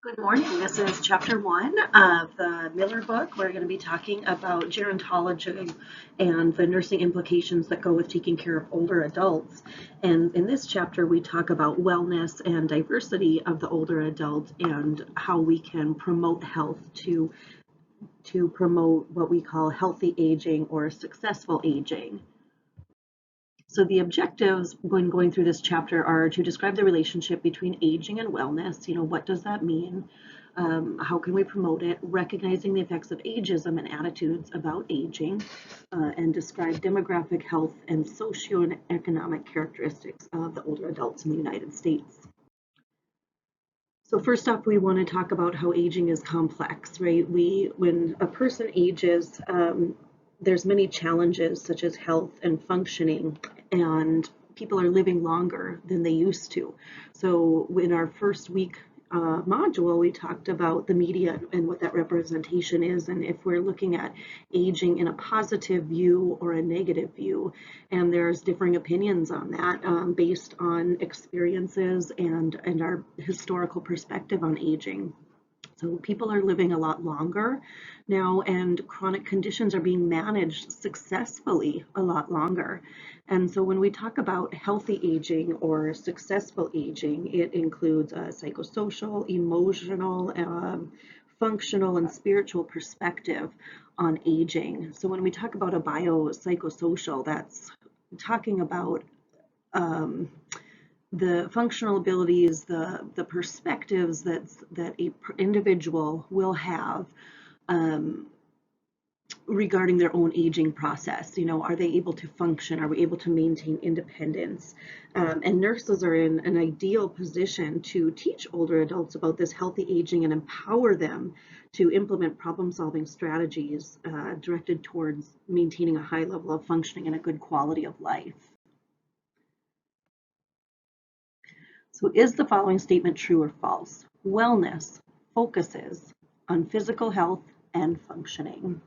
Good morning. This is chapter 1 of the Miller book. We're going to be talking about gerontology and the nursing implications that go with taking care of older adults. And in this chapter, we talk about wellness and diversity of the older adult and how we can promote health to promote what we call healthy aging or successful aging. So the objectives when going through this chapter are to describe the relationship between aging and wellness. What does that mean? How can we promote it? Recognizing the effects of ageism and attitudes about aging, and describe demographic health and socioeconomic characteristics of the older adults in the United States. So first off, we want to talk about how aging is complex, right? When a person ages, there's many challenges such as health and functioning, and people are living longer than they used to. So in our first week module, we talked about the media and what that representation is, and if we're looking at aging in a positive view or a negative view, and there's differing opinions on that based on experiences and our historical perspective on aging. So people are living a lot longer now, and chronic conditions are being managed successfully a lot longer. And so when we talk about healthy aging or successful aging, it includes a psychosocial, emotional, functional, and spiritual perspective on aging. So when we talk about a biopsychosocial, that's talking about the functional abilities, the perspectives that a individual will have regarding their own aging process. Are they able to function? Are we able to maintain independence? And nurses are in an ideal position to teach older adults about this healthy aging and empower them to implement problem-solving strategies directed towards maintaining a high level of functioning and a good quality of life. So is the following statement true or false? Wellness focuses on physical health and functioning.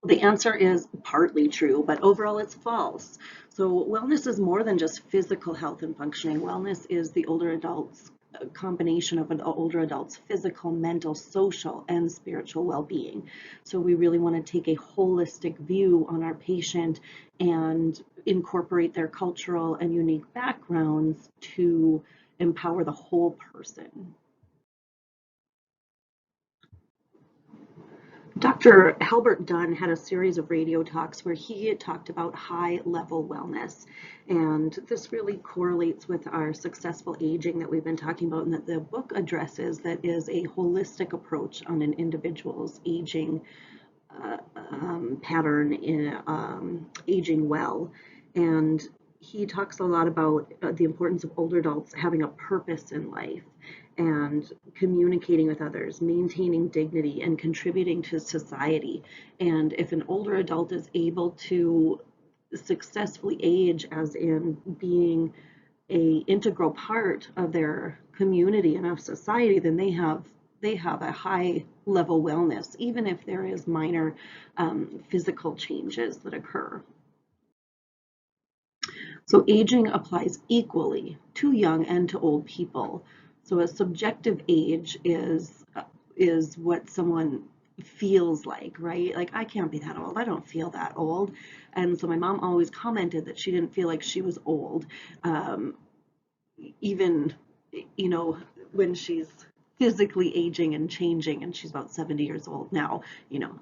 The answer is partly true, but overall it's false. So wellness is more than just physical health and functioning. Wellness is the older adults, a combination of an older adult's physical, mental, social, and spiritual well-being. So we really want to take a holistic view on our patient and incorporate their cultural and unique backgrounds to empower the whole person. Dr. Halbert Dunn had a series of radio talks where he talked about high-level wellness, and this really correlates with our successful aging that we've been talking about and that the book addresses, that is a holistic approach on an individual's aging pattern in aging well. And he talks a lot about the importance of older adults having a purpose in life and communicating with others, maintaining dignity, and contributing to society. And if an older adult is able to successfully age, as in being an integral part of their community and of society, then they have a high level wellness, even if there is minor physical changes that occur. So aging applies equally to young and to old people. So a subjective age is what someone feels like, right? Like, I can't be that old. I don't feel that old. And so my mom always commented that she didn't feel like she was old, even, when she's physically aging and changing, and she's about 70 years old now.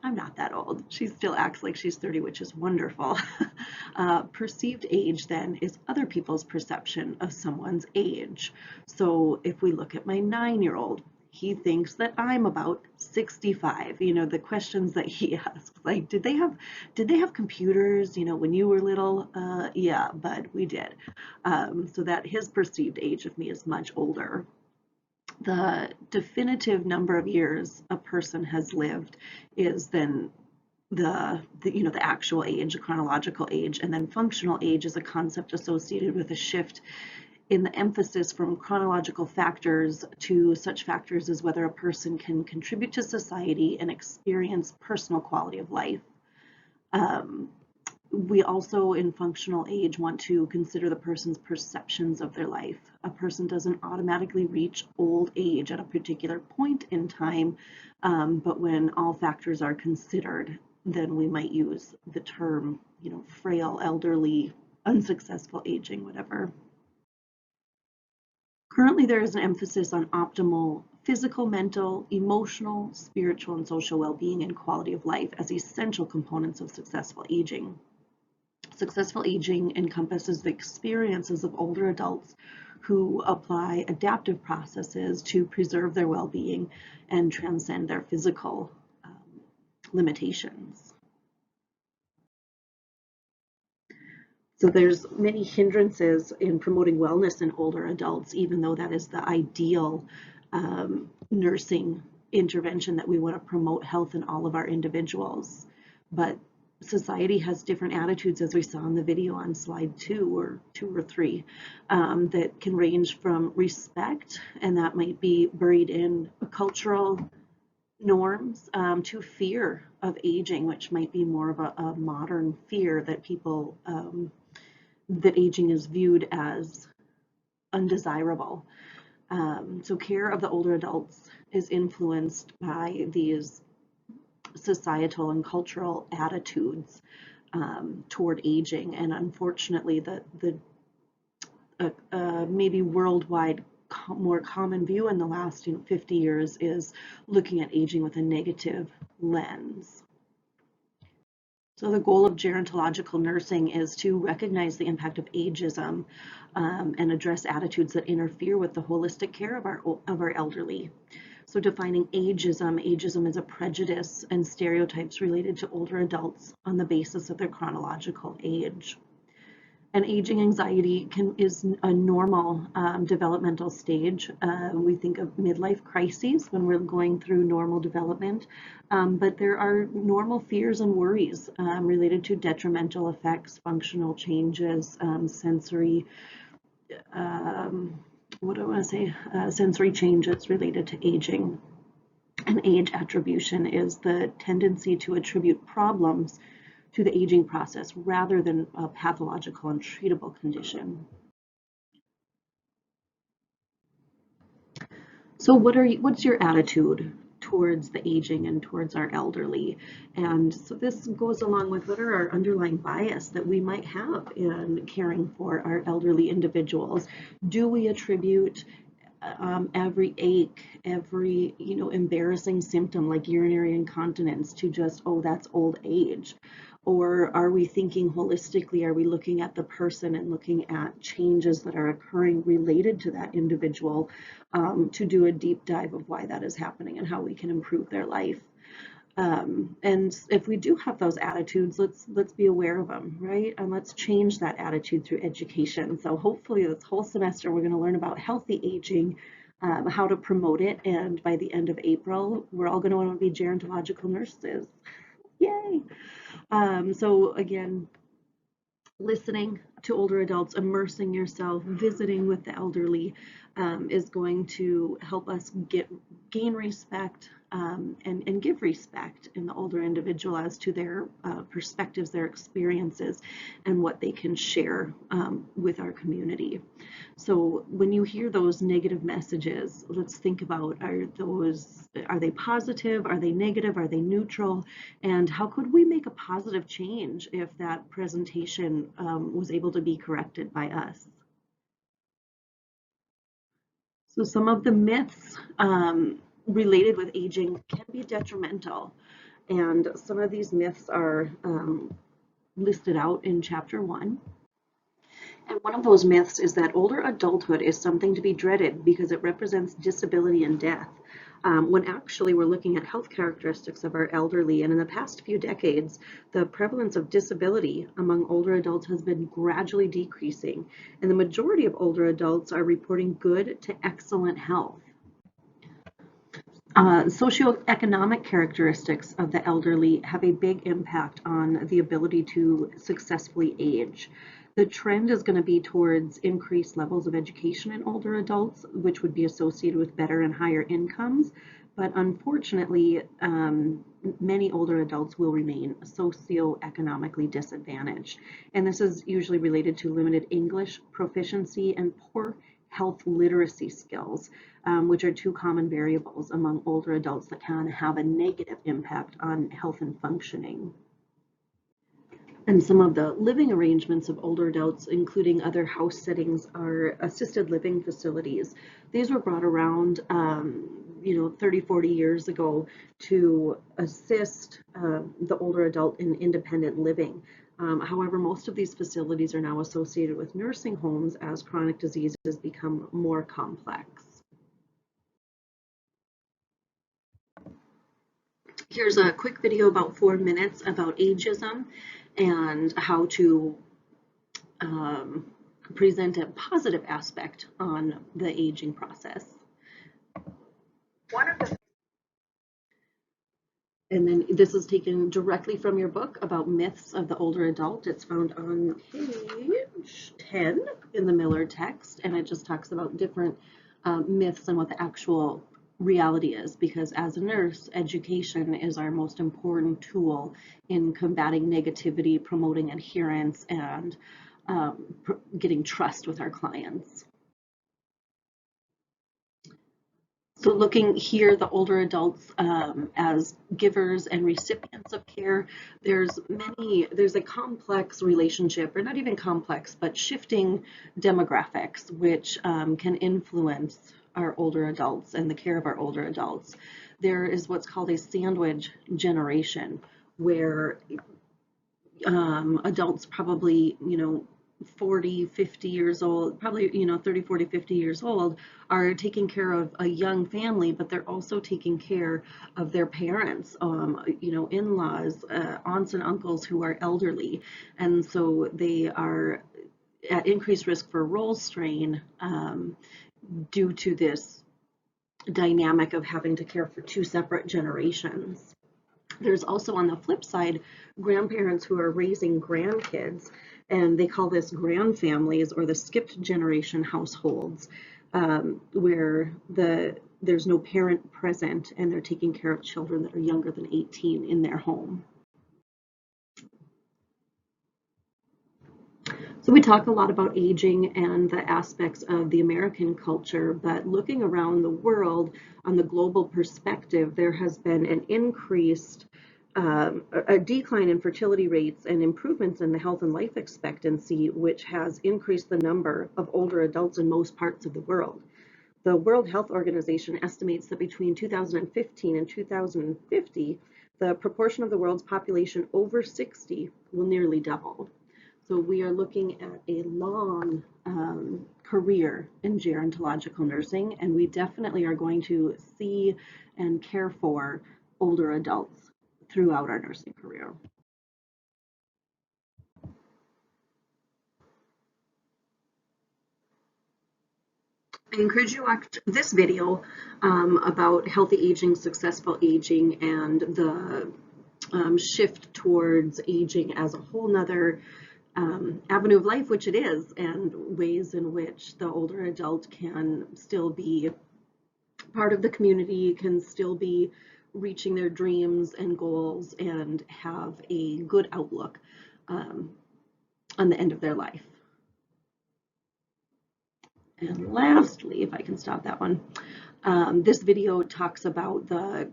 I'm not that old. She still acts like she's 30, which is wonderful. Perceived age then is other people's perception of someone's age. So if we look at my 9-year-old, he thinks that I'm about 65. The questions that he asks, like, did they have computers, when you were little? Yeah, but we did. So that his perceived age of me is much older. The definitive number of years a person has lived is then the actual age, the chronological age, and then functional age is a concept associated with a shift in the emphasis from chronological factors to such factors as whether a person can contribute to society and experience personal quality of life. We also, in functional age, want to consider the person's perceptions of their life. A person doesn't automatically reach old age at a particular point in time, but when all factors are considered, then we might use the term, frail, elderly, unsuccessful aging, whatever. Currently, there is an emphasis on optimal physical, mental, emotional, spiritual, and social well-being and quality of life as essential components of successful aging. Successful aging encompasses the experiences of older adults who apply adaptive processes to preserve their well-being and transcend their physical limitations. So there's many hindrances in promoting wellness in older adults, even though that is the ideal nursing intervention that we want to promote health in all of our individuals. But society has different attitudes, as we saw in the video on slide 2 or 3, that can range from respect, and that might be buried in cultural norms, to fear of aging, which might be more of a modern fear that people, that aging is viewed as undesirable. So care of the older adults is influenced by these societal and cultural attitudes toward aging, and unfortunately the maybe worldwide more common view in the last 50 years is looking at aging with a negative lens. So the goal of gerontological nursing is to recognize the impact of ageism, and address attitudes that interfere with the holistic care of our elderly. So defining ageism is a prejudice and stereotypes related to older adults on the basis of their chronological age. And aging anxiety is a normal developmental stage. We think of midlife crises when we're going through normal development, but there are normal fears and worries related to detrimental effects, functional changes, sensory, sensory changes related to aging. And age attribution is the tendency to attribute problems to the aging process rather than a pathological and treatable condition. So what's your attitude towards the aging and towards our elderly? And so this goes along with what are our underlying bias that we might have in caring for our elderly individuals. Do we attribute every ache, every embarrassing symptom like urinary incontinence to just, oh, that's old age? Or are we thinking holistically? Are we looking at the person and looking at changes that are occurring related to that individual, to do a deep dive of why that is happening and how we can improve their life? And if we do have those attitudes, let's be aware of them, right? And let's change that attitude through education. So hopefully this whole semester we're going to learn about healthy aging, how to promote it, and by the end of April we're all going to want to be gerontological nurses. Yay! So again, listening to older adults, immersing yourself, visiting with the elderly, is going to help us gain respect, and give respect in the older individual as to their perspectives, their experiences, and what they can share with our community. So when you hear those negative messages, let's think about, are they positive? Are they negative? Are they neutral? And how could we make a positive change if that presentation was able to be corrected by us? So some of the myths related with aging can be detrimental, and some of these myths are listed out in chapter 1. And one of those myths is that older adulthood is something to be dreaded because it represents disability and death, when actually we're looking at health characteristics of our elderly. And in the past few decades, the prevalence of disability among older adults has been gradually decreasing, and the majority of older adults are reporting good to excellent health. Socioeconomic characteristics of the elderly have a big impact on the ability to successfully age. The trend is going to be towards increased levels of education in older adults, which would be associated with better and higher incomes. But unfortunately, many older adults will remain socioeconomically disadvantaged. And this is usually related to limited English proficiency and poor health literacy skills, which are two common variables among older adults that can have a negative impact on health and functioning. And some of the living arrangements of older adults, including other house settings, are assisted living facilities. These were brought around, 30, 40 years ago to assist the older adult in independent living. However, most of these facilities are now associated with nursing homes as chronic diseases become more complex. Here's a quick video about 4 minutes about ageism and how to present a positive aspect on the aging process. And then this is taken directly from your book about myths of the older adult. It's found on page 10 in the Miller text, and it just talks about different myths and what the actual reality is, because as a nurse, education is our most important tool in combating negativity, promoting adherence, and getting trust with our clients. So looking here, the older adults as givers and recipients of care, there's a complex relationship, or not even complex, but shifting demographics, which can influence our older adults and the care of our older adults. There is what's called a sandwich generation, where adults probably, 40, 50 years old, probably, 30, 40, 50 years old, are taking care of a young family, but they're also taking care of their parents, in-laws, aunts and uncles who are elderly. And so they are at increased risk for role strain due to this dynamic of having to care for two separate generations. There's also, on the flip side, grandparents who are raising grandkids, and they call this grandfamilies or the skipped generation households, where there's no parent present and they're taking care of children that are younger than 18 in their home. So we talk a lot about aging and the aspects of the American culture, but looking around the world on the global perspective, there has been an increased a decline in fertility rates and improvements in the health and life expectancy, which has increased the number of older adults in most parts of the world. The World Health Organization estimates that between 2015 and 2050, the proportion of the world's population over 60 will nearly double. So we are looking at a long career in gerontological nursing, and we definitely are going to see and care for older adults throughout our nursing career. I encourage you to watch this video about healthy aging, successful aging, and the shift towards aging as a whole nother avenue of life, which it is, and ways in which the older adult can still be part of the community, can still be reaching their dreams and goals, and have a good outlook on the end of their life. And lastly, if I can stop that one, this video talks about the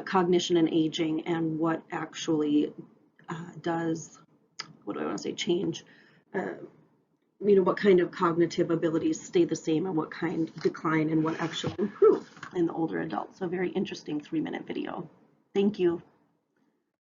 cognition and aging and what actually does, what do I want to say, change, what kind of cognitive abilities stay the same and what kind decline and what actually improve in the older adult. So a very interesting 3-minute video. Thank you.